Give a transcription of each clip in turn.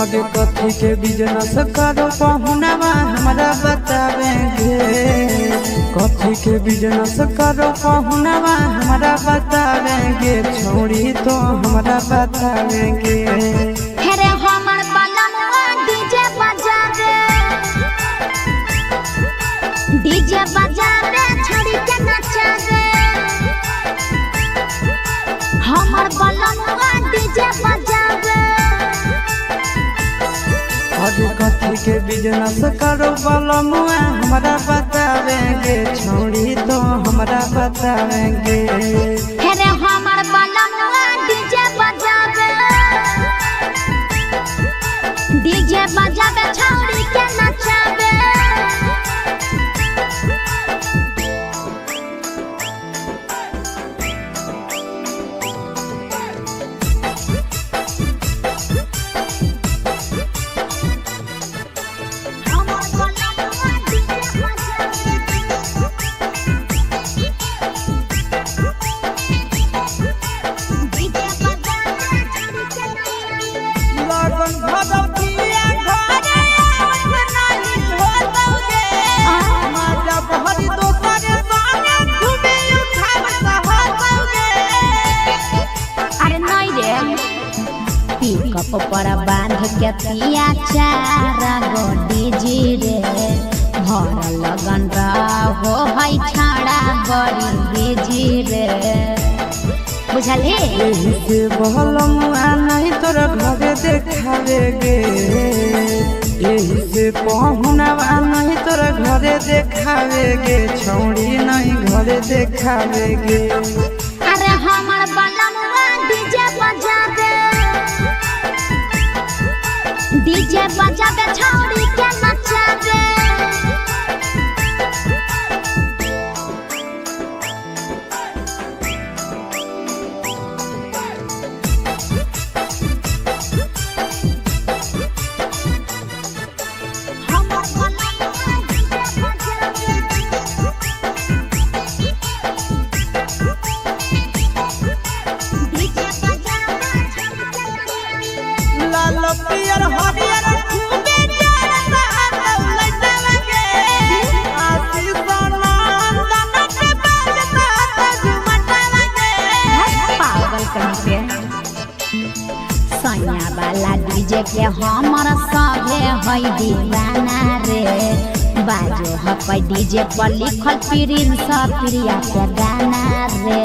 और कथी के बिजनेस करो पहुनवा हमरा बतावेंगे। कथी के बिजनेस करो पहुनवा हमरा बतावेंगे। छोड़ी तो हमरा बतावेंगे। डीजे बजावे छोड़ी के नचावे हमर बलमुआ डीजे बजावे। और कथी के बिजनेस करो बलमुआ हमरा बतावेंगे। छोड़ी तो हमरा बतावेंगे। हेरे हमर बलमुआ डीजे बजावे छोड़ी के नचावे। ऊपर बांध के पिया चारा गोडी जी रे भर लगन रहो है छाड़ा बड़ी बीजी रे बुझले। यही से बलमुआ नहीं तोरा घरे देखावेगे। यही से पहुनवा नहीं तोरा घरे देखावेगे। छौड़ी नहीं घरे देखावेगे। अरे हमर बलमुआ डीजे बजावे छोड़ी के नचावे। पियर हरियर खूबे जरता लइटलगे। आसी सोनंदन के बजता झुमटलगे। पागल कहीं के सैया वाला डीजे के हमर सभे है दीवाना रे। बाजो हपै डीजे पर लिखल प्रिंस प्रिया के गाना रे।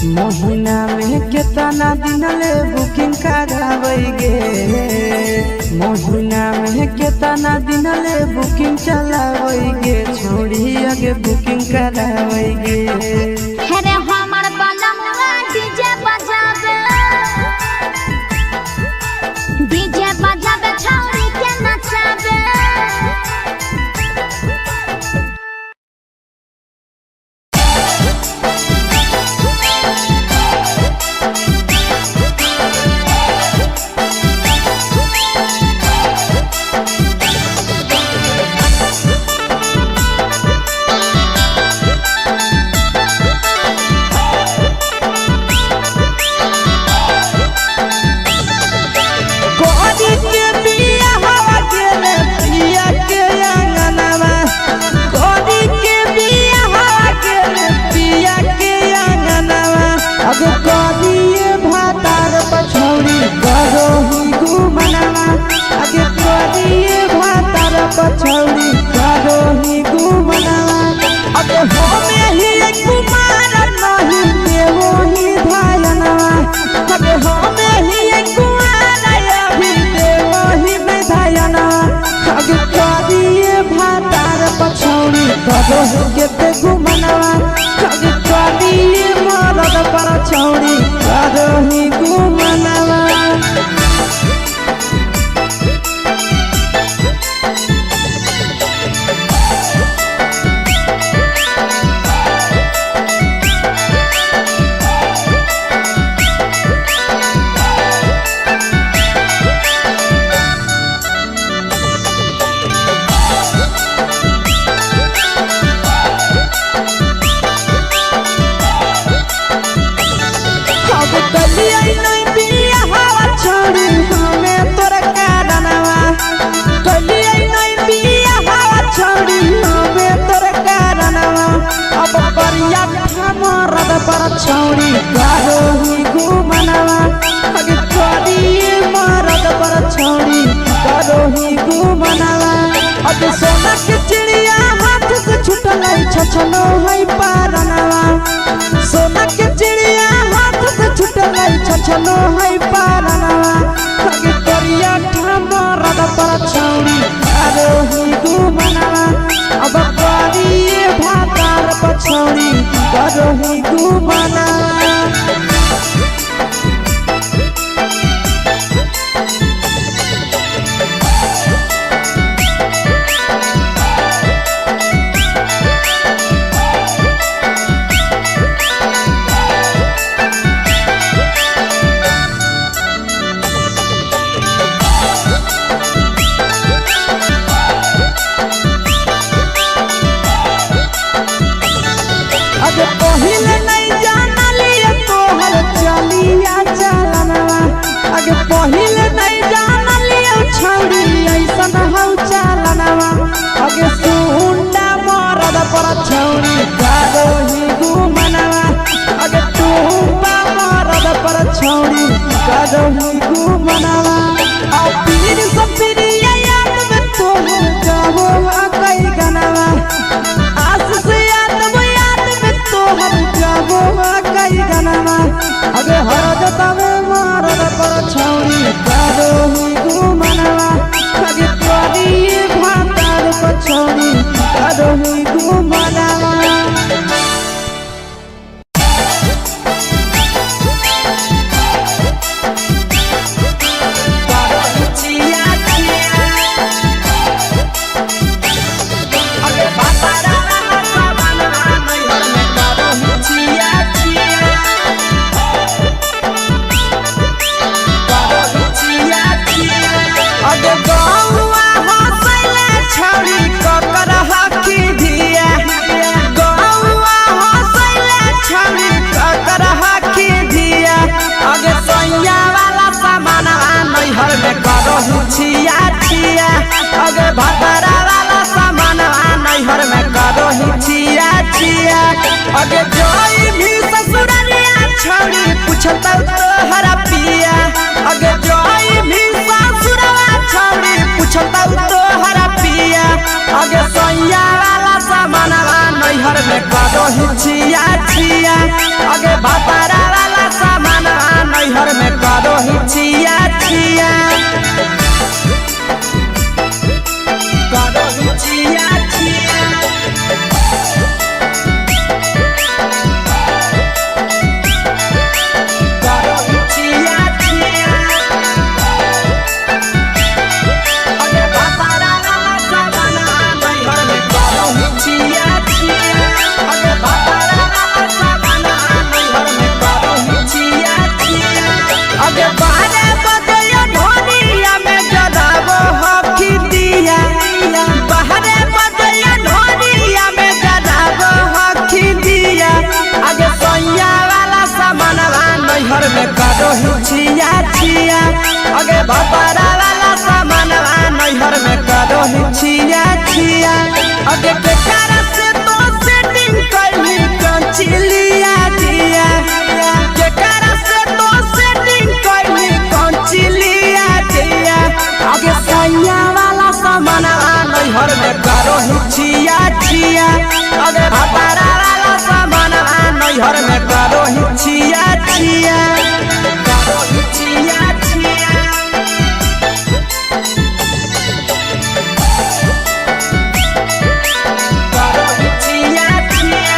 महीना में कितना दिन ले बुकिंग करावेगे। महीना में कितना दिन ले बुकिंग चलावेगे। छोड़ी आगे बुकिंग करावेगे। हेरे हमर बलमुआ डीजे बजावे छोड़ी के नचावे। छौड़ी करो ही घुमनवा अगे करिए मरद पर छौड़ी करो ही घुमनवा अगे सोना के चिड़िया हाथ से छूटल छछनो है पारनवा सोना के चिड़िया हाथ से छूटल छछनो है पारनवा अगे करिया मरद पर छौड़ी करो ही घुमनवा अब करिए भातार पर छौड़ी करो ही घुमनवा अगे पहिले नहीं जानलिए तोहर चलिया चलनवा अगे पहिले नहीं जानलिए छौड़ी ऐसन हौ चलनवा अगे सुंडा मरद पर छौड़ी करो ही घुमनवा अगे टूपा मरद पर छौड़ी करो ही घुमनवा आ पीर सब पीरिया याद में तोहर गावो कई गनवा आस से तोहर जाबो कई गनवा अगे हरजता में मरद पर छौड़ी करो ही घुमनवा अगे करिए भातार पर छौड़ी करो ही घुमनवा अगे भातारा वाला सामान नैहर में करो ही छिया छिया अगे जोई भी ससुरलिया छौड़ी पूछता तोहरा पिया अगे जोई भी ससुरवा छौड़ी पूछता तोहरा पिया अगे सैया वाला सामान नैहर में करो ही छिया छिया अगे भातारा वाला सामान नैहर में करो ही छिया छिया में करो ही छिया छिया अगे भातारा वाला सामान नैहर में करो ही छिया छिया अगे केकरा से तो सेटिंग करनी कंचिलिया दिया केकरा से तो सेटिंग करनी कंचिलिया दिया अगे सैया वाला सामान नैहर में करो ही छिया छिया अगे भातारा वाला सामान नैहर में करो ही छिया छिया करो ही छिया छिया करो ही छिया छिया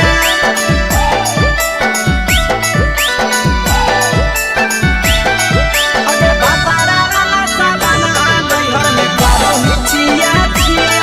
अगे भातारा वाला सामान नैहर में करो ही छिया छिया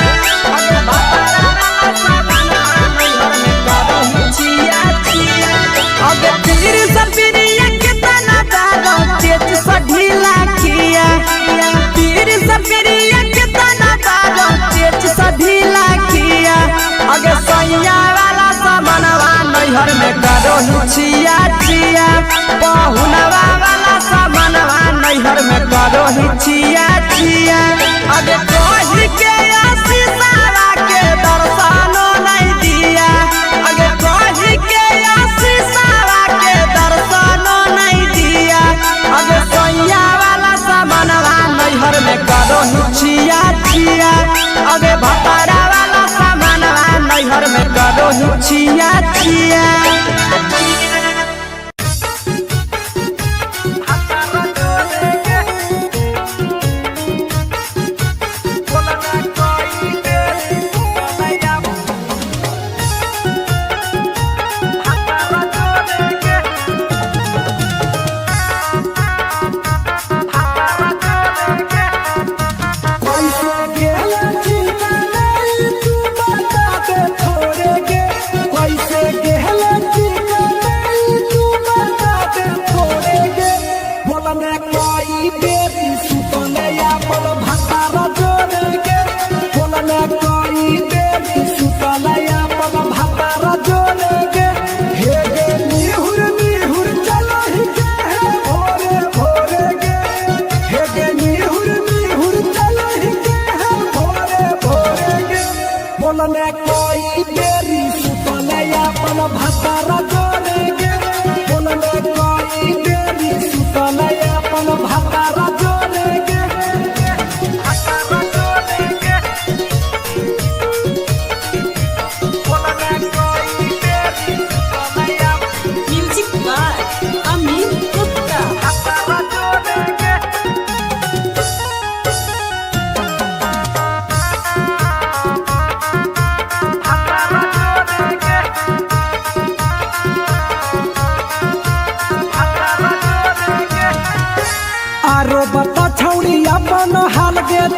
करो ही छिया छिया।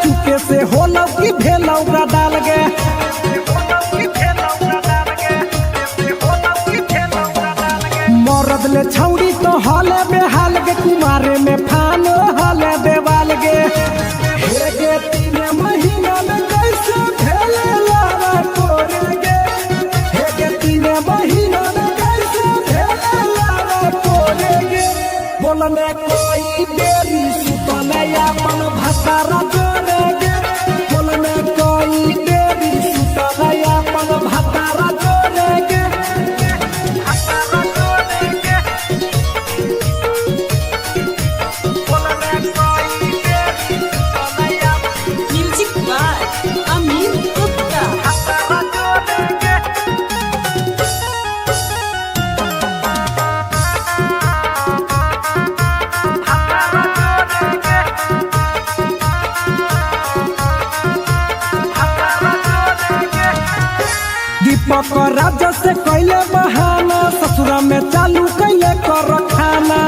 चुके से होलौ की भेलौ डाल गे मरद ले छौड़ी तो हले बेहाल गे कुमारे में फान हले देवाल गे हे गे 3 महीना में कैसे भेले लारा कोरे गे हे गे 3 महीना में कैसे भेले लारा कोरे गे बोलने कोई देरी सुतने अपन भसारा राजा से कैले बहाना ससुरा में चालू कैले कर खाना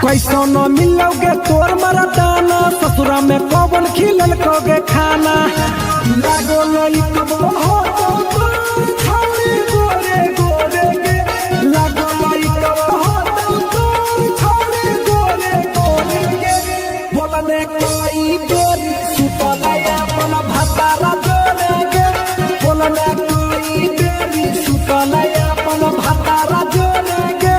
कैसो न मिलोगे तोर मरदाना ससुरा में कौन खिलल कोगे खाना लागो लई कब हो तो छौरी गोरे गोरे गे लागो लई कब हो तो छौरी गोरे गोरे गे बोलने कोई गोरी सुतलाया अपन भतारा जोरे गे बोलने कोई देरी सुतलाया अपन भतारा जोरे गे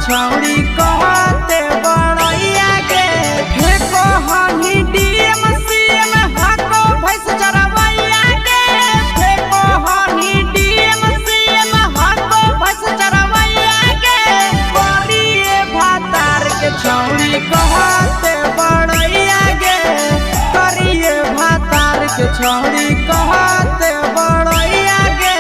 छौड़ी कहते बड़ैया गे फेको हनी डीएम सीएम हाको भैंस चरवैया गे फेको हनी डीएम सीएम हाको भैंस चरवैया गे करिए भातार के छौड़ी कहते बड़ैया गे करिए भातार के छौड़ी कहते बड़ैया गे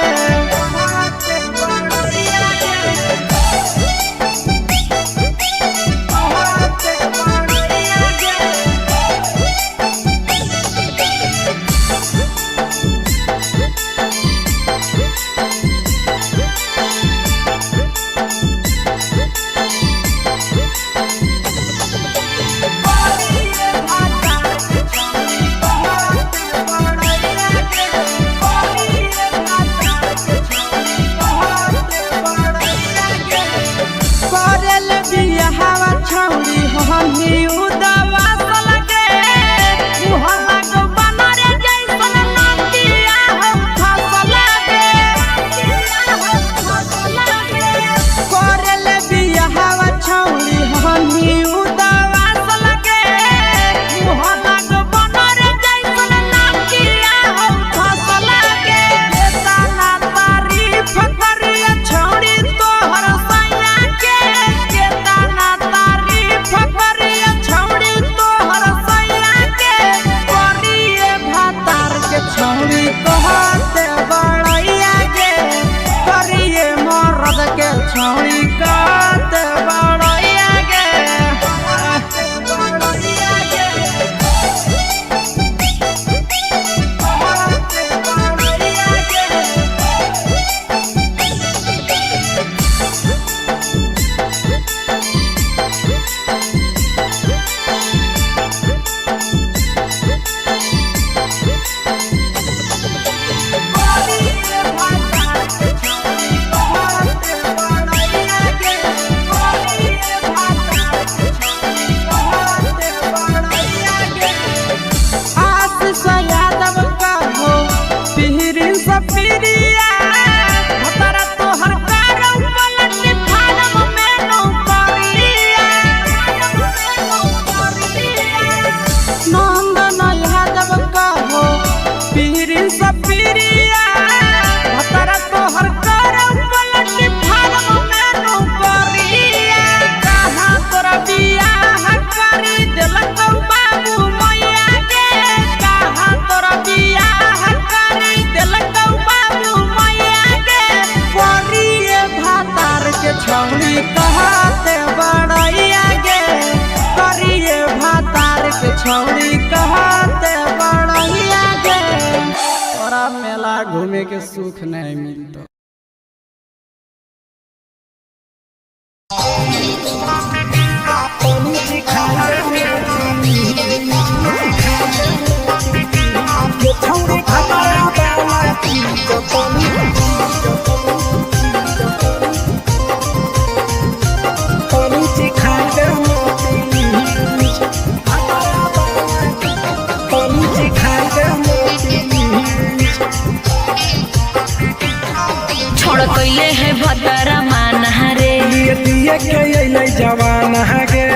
बड़ैया घूमे के सुख नहीं मिलता। छोड़ कैले है भतरा मान रे दिए के अइले जवान गे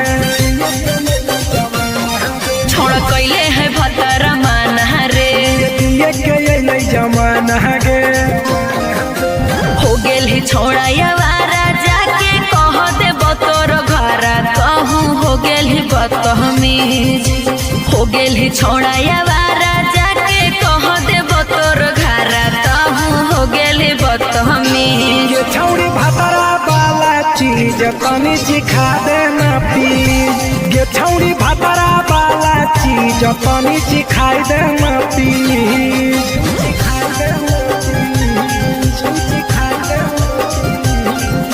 छोड़ कैले है भतरा मान रे दिए के अइले जवान गे हो गेल ही छोड़ा यावारा जाके कह दे बतोर घर कहूँ हो गेल ही बदतमीज हो गेल ही छोड़ा यावारा जाके कह दे बतोर घर कहूँ हो गेल ही बदतमीज ये छौरी भतरा वाला चीज तनी सिखा देना प्लीज ये छौरी भतरा वाला चीज तनी सिखाई देना प्लीज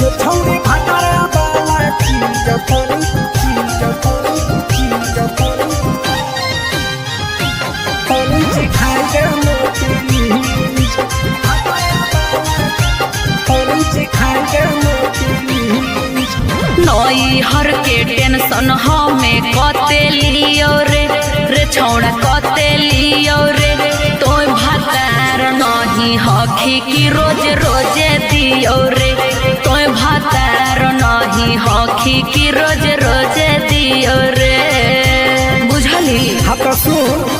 ये छौरी भतरा वाला चीज तनी सिखाई देना नई हर के टेंशन हमें कते लियो रे छौड़ा कते लियो रे तो भातार नहीं हखी की रोज रोजे दियो रे तो भातार नहीं हखी की रोज रोजे दियो रे बुझली। हाँ तो सुन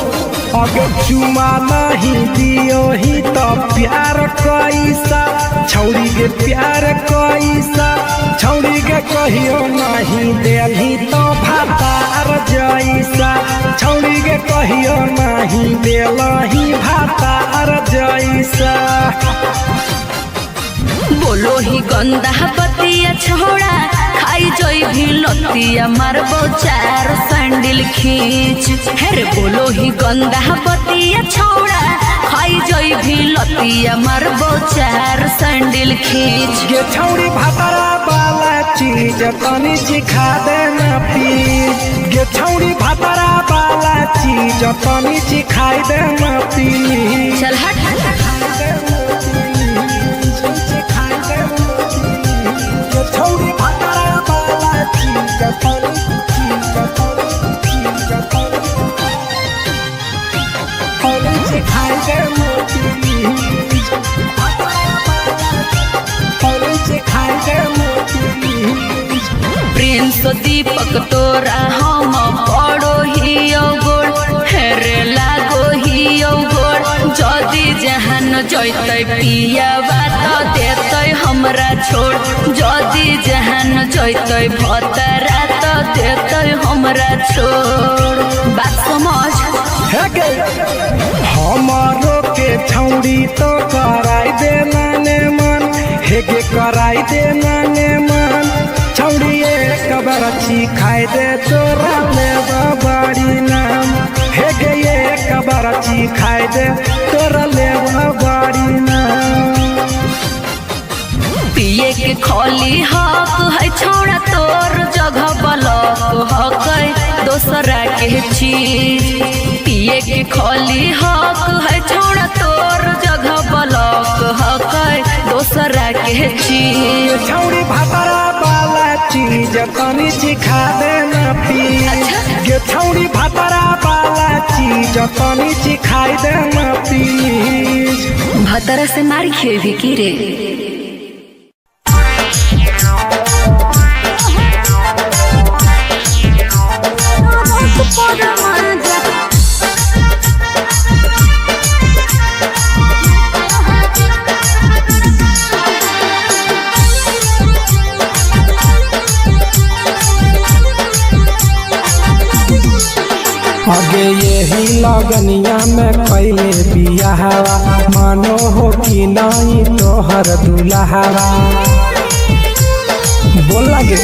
अगर चुमा नहीं दियो ही तो प्यार कैसा छौरी के प्यार कैसा छौरी के कहियो नहीं देली तो भातार जैसा छौरी के कहियो नहीं देलही भातार जैसा। बोलो ही गंदा पतिया छोड़ा खाई जोई भी लतिया मारबो चार सैंडल खींच हेरे बोलो ही गंदा पतिया छोड़ा खाई जोई भी लतिया मारबो चार सैंडल खींच। ये छौरी भतरा वाला चीज तनी सिखा देना प्लीज ये छौरी भतरा वाला चीज तनी सिखाई देना प्लीज। चल हट छौरी भतरा वाला चीज सिखाई देना प्रिंस दीपक तोरा हम पड़ो ही गोड़ हेरे लागो ही गोड़ जदी जहान जैते पिया बात देते हमरा छोड़ जदी जहान जैते भतरा तो देते हमरा छोड़ बात समझ हमारो के छौरी तो कराई देना ने मन हेगे कराई देना ने मन छौरी एक बरछी खाई दे तोरा ले बड़ी नाम हेगे एक बरछी खाई दे तोरा ले बड़ी नाम। पिए के खोली हक है छोड़ा तोर जगह बलक हक दोसरा के चीज पिए के खोली हक है छोड़ा तोर जगह बलक हक दोसरा के चीज। छौरी भतरा वाला चीज तनी सिखा देना प्लीज ये छौरी भतरा वाला चीज तनी सिखाई देना प्लीज। भतरा से मारी खेवी की रे आगे यही लगनिया में कैले बियाहवा मानो हो कि नहीं तोहर दुल्हावा बोल लगे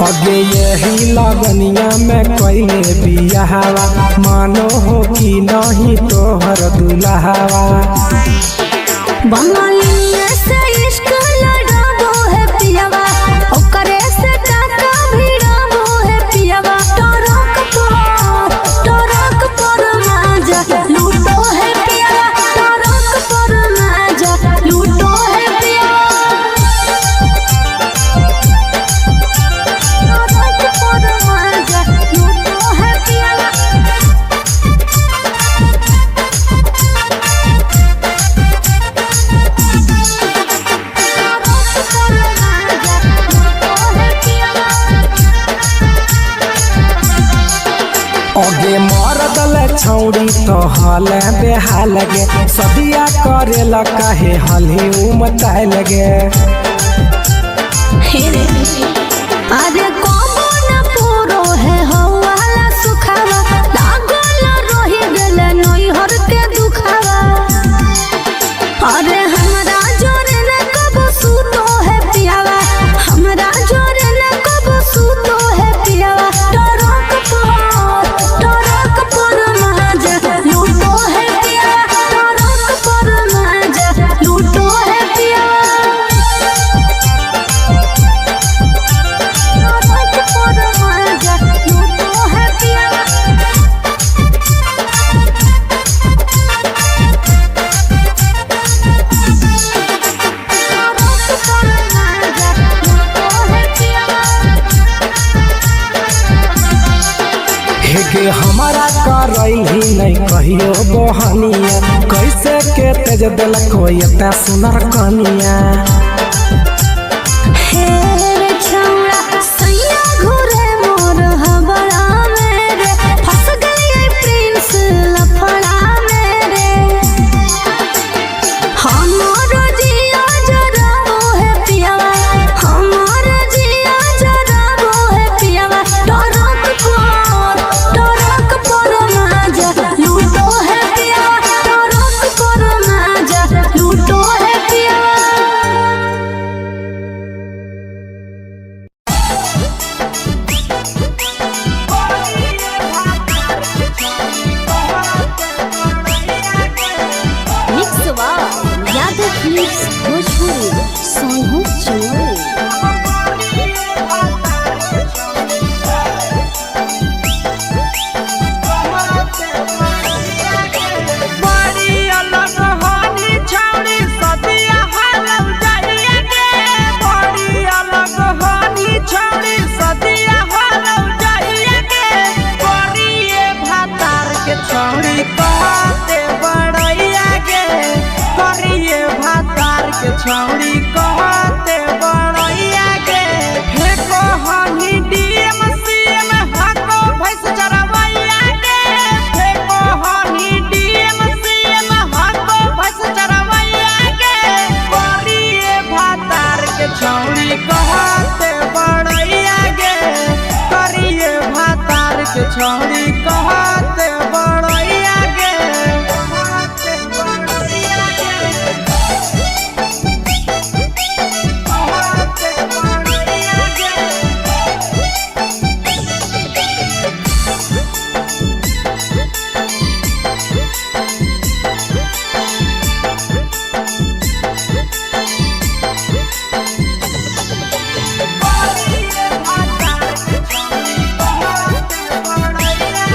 आगे यही लगनिया में कैले बियाहवा मानो हो कि नहीं तोहर दुल्हावा बंगाली से इश्क लड़ाबो है पियावा ओकरे से काका भिड़ाबो है पियावा टरक पर माजा लूटो है पियावा टरक पर माजा लूटो है पियावा टरक पर माजा लूटो है पियावा अगे मरदल छौड़ी तो हल बेहाल गे सदिया करेला काहे हली उमताए लगे अरे कबो न पूरो है हवाला सुखावा लागल रही गेले नैहर के दुखावा अरे हमरा जोरे न कबो सूतो है पियावा हमरा जोरे न कबो सूतो है पियावा टरक पर माजा लूटो है पियावा टरक पर माजा लूटो है पियावा हेगे हमारा करैली नहीं कहियो बहनिया कैसे के तेज दिल कोई एता सुनर कनिया हे रे छौड़ा सैया घुरे मोर हबड़ा मेरे फंस गई प्रिंस लफड़ा मेरे हमर जिया जराबो है पियावा हमर जिया जराबो है पियावा टरक पर माजा लूटो है पियावा टरक पर माजा लूटो है पियावा मिक्सवा यादव फिल्म्स भोजपुरी सोनू चोरी बड़ी अलग हानी छौड़ी सदिया हालम जाइए गे बड़ी अलग हानी छौड़ी सदिया हालम जाइए गे करिए भातार के छौड़ी कहते बड़ैया गे करिए भातार के छौड़ी कहते बड़ैया गे हे कहनी डीएम सीएम हाको भैंस चरवैया गे हे कहनी डीएम सीएम हाको भैंस चरवैया गे करिए भातार के छौड़ी कहते बड़ैया गे करिए भातार के छौड़ी कहते बड़ैया गे कहते बड़ैया गे कहते बड़ैया गे करिए भातार के छौड़ी कहते बड़ैया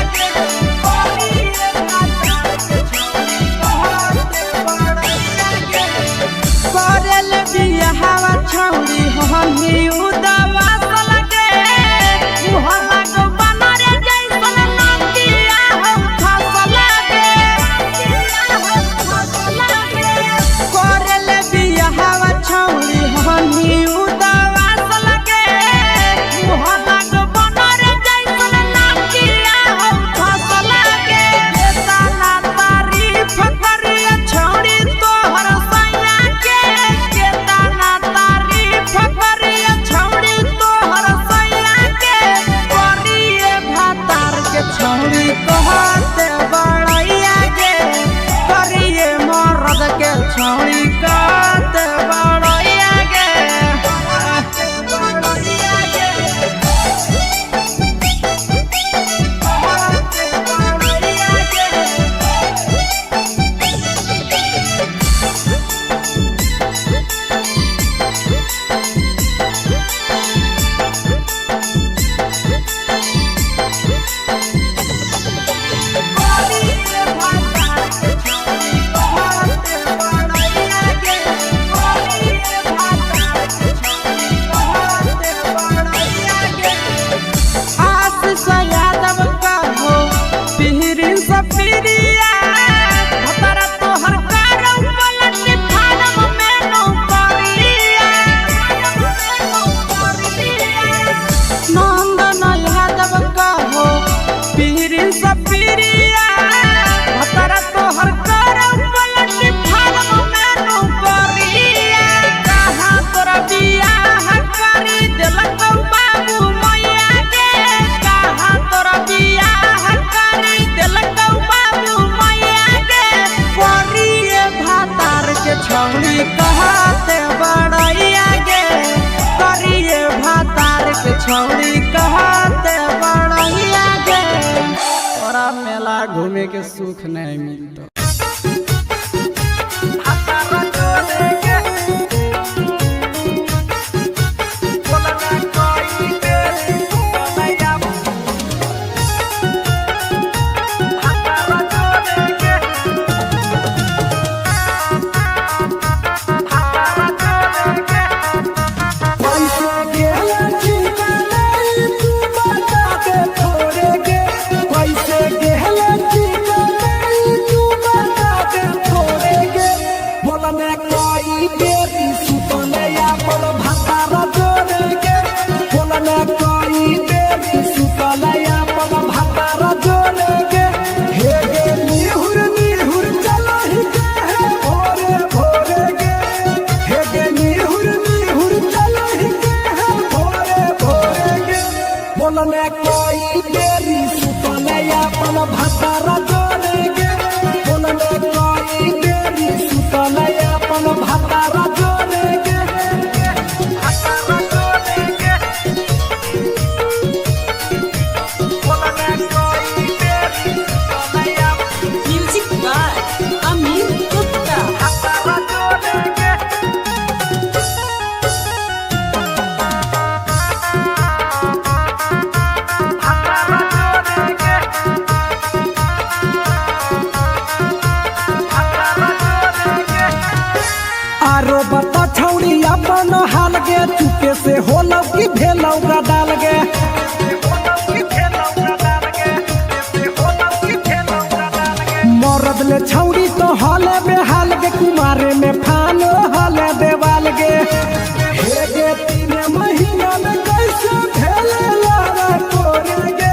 बा घूमे के सुख नहीं मिलता। अपन हाल गे चुपे से होलौ की भेलौ डाल गे मरद ले छौड़ी तो हले बेहाल गे कुमारे में फान हले देवाल गे हे गे 3 महीना में कैसे भेले लारा कोरे गे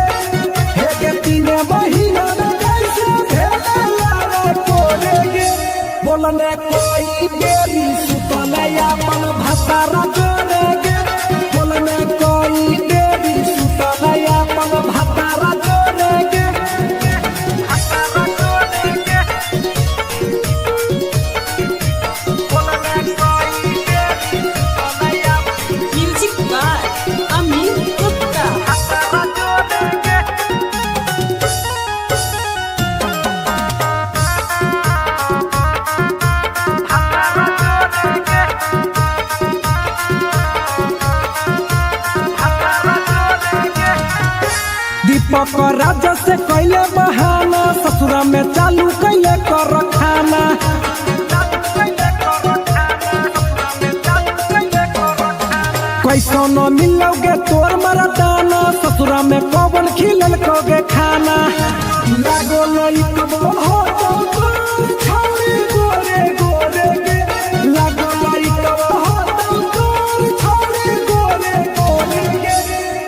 हे गे 3 महीना में कैसे भेले लारा कोरे गे बोलने कोई बेरी सुतले अपन भतारा जोरे गे बोलने कोई बेरी सुतले अपन भतारा जोरे गे दीपक राजा से कैले बहाना ससुरा में चालू कैले कर खाना कैसो न मिलोगे तोर मरदाना ससुरा में कौन खिलल कोगे खाना लागो लई कब हो तो छोड़ी गोरे गोरे गे लागो लई कब हो तो छोड़ी गोरे गोरे गे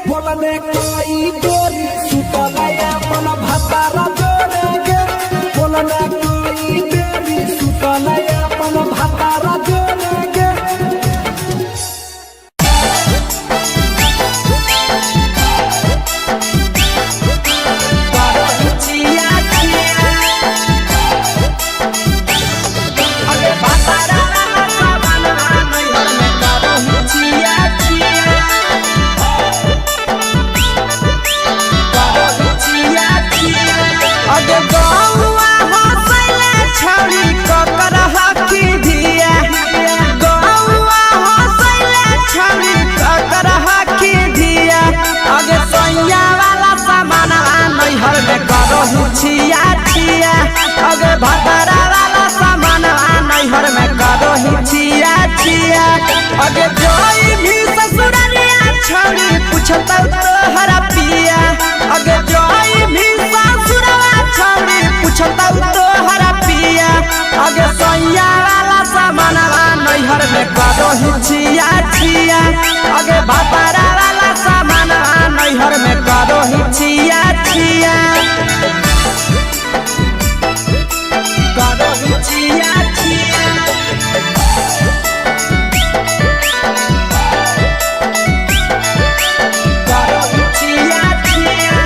बोलने कोई गोरी सुतलया अपन भतारा जोरे गे बोलने कोई बेरी सुतलया अपन भतारा जोरे गे छिया छिया अगे भतारा वाला सामान नैहर में करो ही छिया छिया अगे जोई भी ससुरालिया छोड़ी पूछता तोहरा पिया अगे जोई भी ससुरवा छोड़ी पूछता तोहरा पिया अगे सैया वाला सामान नैहर में करो ही छिया छिया अगे भतारा वाला सामान नैहर में करो ही छिया छिया छिया छिया छिया छिया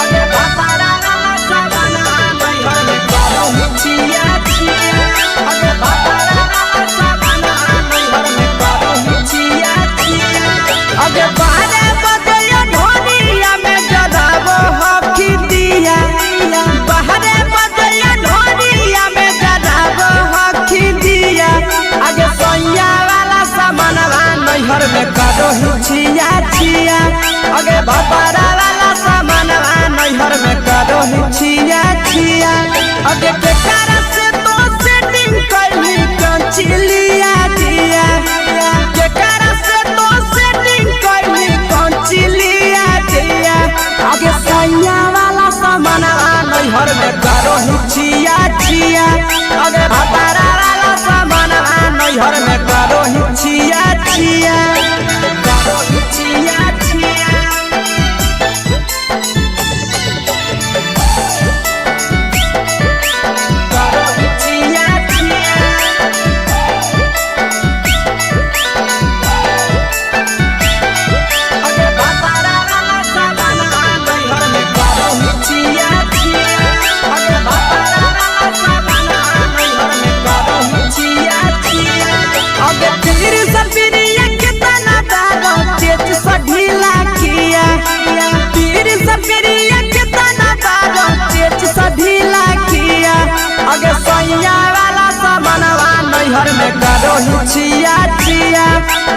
अगे भतारा वाला सामान नैहर में करो ही छिया छिया अगे भतारा वाला सामान नैहर में करो ही छिया करो छिया छिया अगे भतारा वाला सामानवा नैहर में करो छिया छिया अगे के कारण से तो सेटिंग कैली कंचिलिया दिया के कारण से तो सेटिंग कैली कंचिलिया दिया अगे सैया वाला सामानवा नैहर में करो छिया छिया अगे भतारा वाला सामानवा नैहर में करो छिया छिया करो छिया छिया नैहर में करो छिया छिया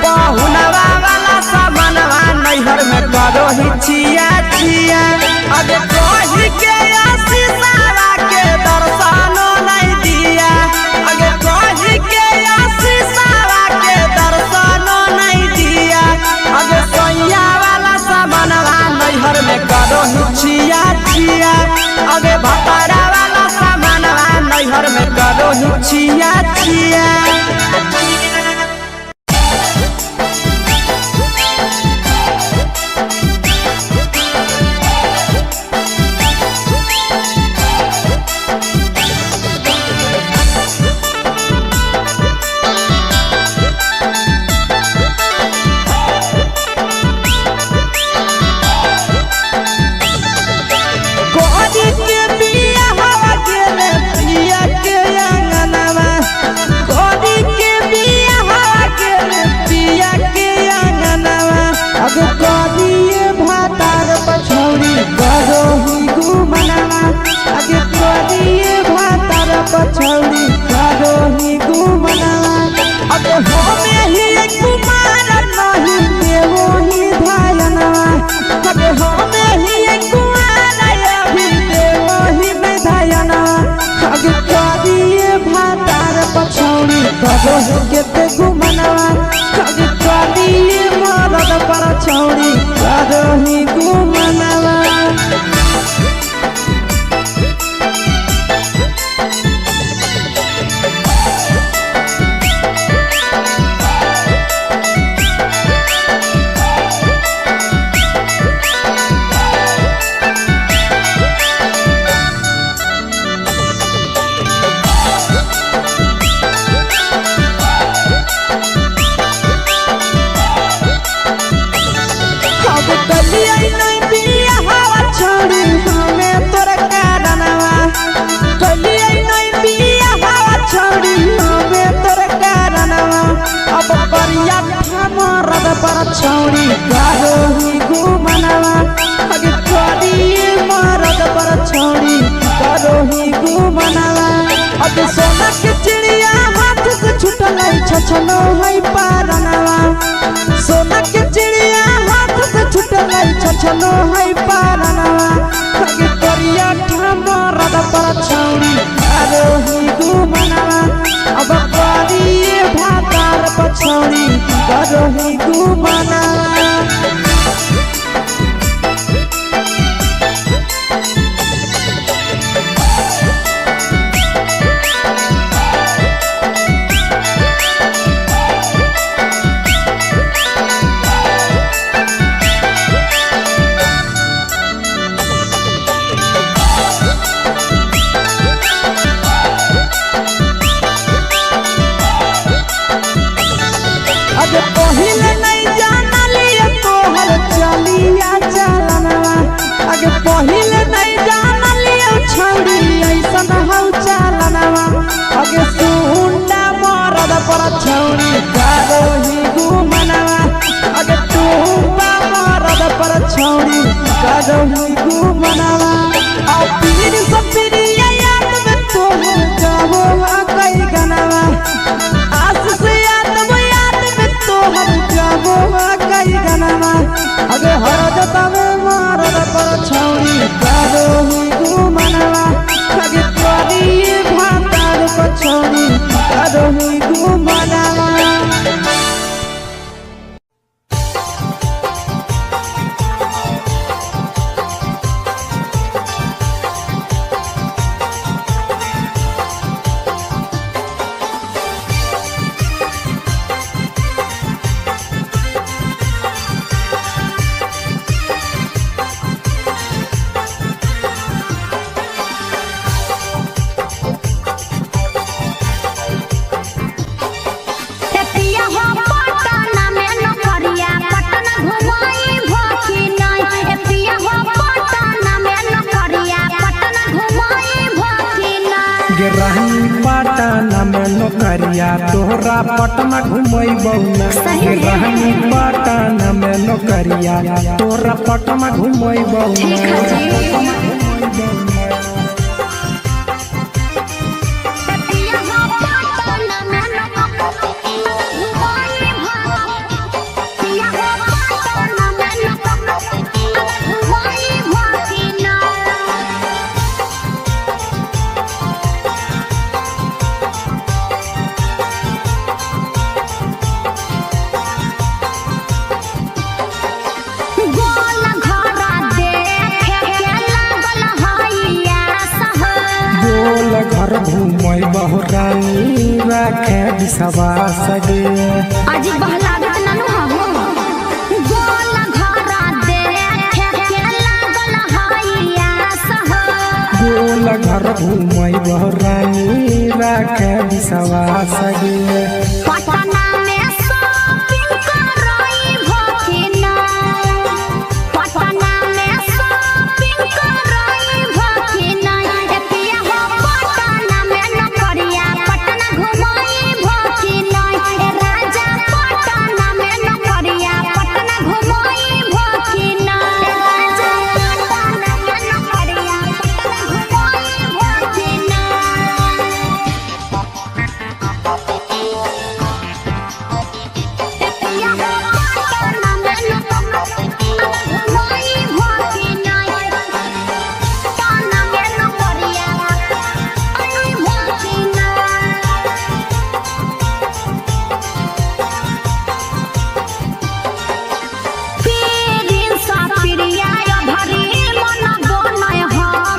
पहुनवा वाला सामानवा नैहर में करो छिया छिया अगे कही के आशीषवा के दर्शनो नहीं दिया अगे कही के आशीषवा के दर्शनो नहीं दिया अगे सैया वाला सामानवा नैहर में करो छिया छिया अगे भतारा वाला सामानवा नैहर में करो छिया छिया पछौड़ी करो ही घूमना अब हमें ही कुमार नहीं देवो ही धायना अब हमें ही कुमार अभी देवो ही धायना अब करिए भातार पछौड़ी करो केते घूमना अब करिए मरद पर छौड़ी करो ही घूमना छौड़ी करो ही घूमना अगे करिए मरद पर छौड़ी करो ही घूमना अब सोना के चिड़िया हाथ से छूटल छछनो है पारना सोना के चिड़िया हाथ से छूटल छछनो है पारना अगे करिया मरद पर छौड़ी करो ही घूमना अब करिए भातार पछौड़ी करो ही घूमना पहिले नहीं जानलिए तोहर चलिया चलना अगे पहिले नहीं जानलिए छौड़ी ऐसन हौ चलना अगे सुंडा मरद पर छौड़ी करो ही घूमना अगे टूपा मरद पर छौड़ी करो ही घूमना और पीर सब पीरिया याद में तोहर कहो कई गनवा आस से याद में तोहर कहो नौकरिया तोहरा पटना घुमैबौ ना सही में। रहनी पटना में नौकरिया तोहरा पटना घुमैबौ ठीक ना है जी। गोल घर घुमैबौ रानी राखे विश्वास गे आज बहलागत ननु हो गोल घरा देखे के लागल हइया सह गोल घर घुमैबौ रानी राखे विश्वास गे पटना में शॉपिंग करई भकिना पटना में शॉपिंग करई भकिना एतिया हो पटना में नौकरिया पटना घुमई भकिना ए राजा पटना में नौकरिया पटना घुमई भकिना ए राजा पटना में नौकरिया पटना घुमई भकिना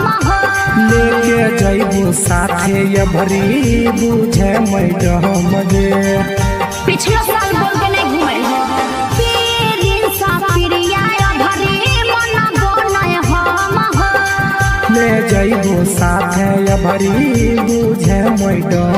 लेके जइबो साथे ये भरी बुझे मैडम गे पिछला साल बोल के नहीं घुमल हो पीरिन सा पिरिया भरी मन बोलय हम हो ले जइबो साथे ये भरी बुझे मैडम